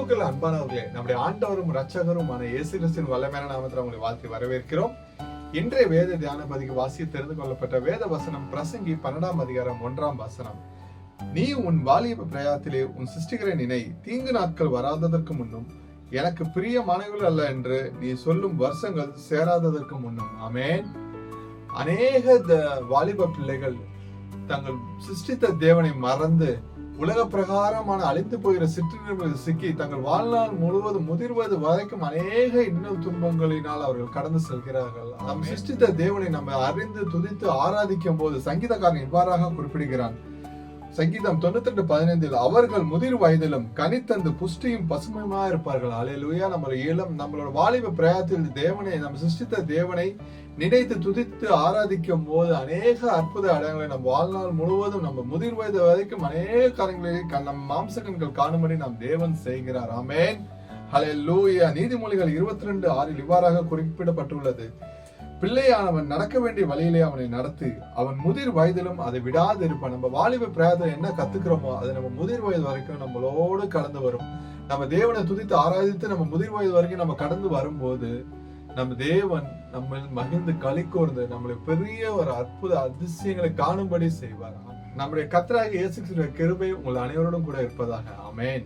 கிறிஸ்துவுக்குள் அன்பானவர்களே, நம்முடைய ஆண்டவரும் இரட்சகருமான இயேசு கிறிஸ்துவின் வல்லமையான நாமத்தில் உங்களை வாழ்த்தி வரவேற்கிறோம். இன்றைய வேத தியான பதிக்கு வாசி தெரிந்து கொள்ளப்பட்ட வேத வசனம் பிரசங்கி 12ஆம் அதிகாரம் 1ஆம் வசனம். நீ உன் வாலிப பிரயாத்திலே உன் சிருஷ்டிகரை நினை, தீங்கு நாட்கள் வராததற்கு முன்னும் எனக்கு பிரியமானவர்கள் அல்ல என்று நீ சொல்லும் வருஷங்கள் சேராததற்கு முன்னும். ஆமென். அநேக வாலிப பிள்ளைகள் தங்கள் சிருஷ்டித்த தேவனை மறந்து உலக பிரகாரமான அழிந்து போகிற சிற்றின்பங்களில் சிக்கி தங்கள் வாழ்நாள் முழுவதும் முதிர்வது வரைக்கும் அநேக இன்னும் துன்பங்களினால் அவர்கள் கடந்து செல்கிறார்கள். நம் சிருஷ்டித்த தேவனை நம்ம அறிந்து துதித்து ஆராதிக்கும் போது சங்கீதக்காரன் இவ்வாறாக குறிப்பிடுகிறான். சங்கீதம் 92:15 அவர்கள் முதிர் வயதிலும் கனித்தந்து புஷ்டியும் பசுமையுமா இருப்பார்கள். அல்லேலூயா. நம்மளோட வாலிப பிரயாத்தில் தேவனை, நம்ம சிருஷ்டித்த தேவனை நினைத்து துதித்து ஆராதிக்கும் போது அநேக அற்புத அடையாளங்களை நம் வாழ்நாள் முழுவதும் நம்ம முதிர் வயது வரைக்கும் அநேக காரியங்களை நம் மாம்சகன்கள் காணும்படி நம் தேவன் செய்கிறார். ஆமென். ஹல்லேலூயா. நீதிமொழிகள் 22:6 இவ்வாறாக குறிப்பிடப்பட்டுள்ளது. பிள்ளையானவன் நடக்க வேண்டிய வழியிலே அவனை நடத்து, அவன் முதிர் வயதிலும் அதை விடாது இருப்பான். நம்ம வாலிப பிரயாதம் என்ன கத்துக்கிறோமோ அது நம்ம முதிர் வயது வரைக்கும் நம்மளோடு கடந்து வரும். நம்ம தேவனை துதித்து ஆராதித்து நம்ம முதிர் வயது வரைக்கும் நம்ம கடந்து வரும்போது நம்ம தேவன் நம்ம மகிழ்ந்து களி கூர்ந்து நம்மளை பெரிய ஒரு அற்புத அதிசயங்களை காணும்படி செய்வார். நம்முடைய கர்த்தராகிய இயேசு கிறிஸ்துவின் கிருபை உங்கள் அனைவரோடும் கூட இருப்பதாக. ஆமென்.